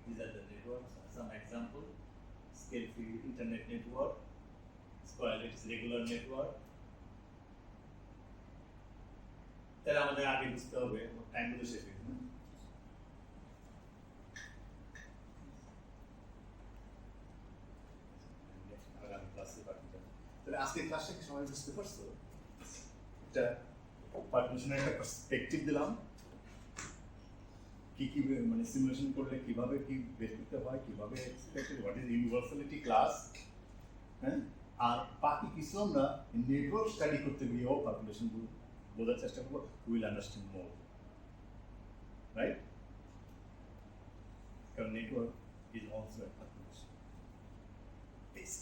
these are the networks, some example, scale-free internet network, square lattice regular network. তাহলে আমাদের আগে বুঝতে হবে, টাইম গুলো শেষ হয়ে গেছে। আগামী ক্লাসে বাকি যাবে। তাহলে আজকে ক্লাসটা কি সবাই বুঝতে পারছো? একটা পারমিশনের একটা পার্সপেক্টিভ দিলাম, কি কি মানে সিমুলেশন করলে কিভাবে কি বের করতে হয়, কিভাবে expected, what is universality class, হ্যাঁ, আর বাকি কিছু আমরা নেটওয়ার্ক স্টাডি করতে গিয়েও ক্যালকুলেশন বোঝার চেষ্টা করবো, উইল আন্ডারস্ট্যান্ড মোর, রাইট? কারণ network is also a calculation base.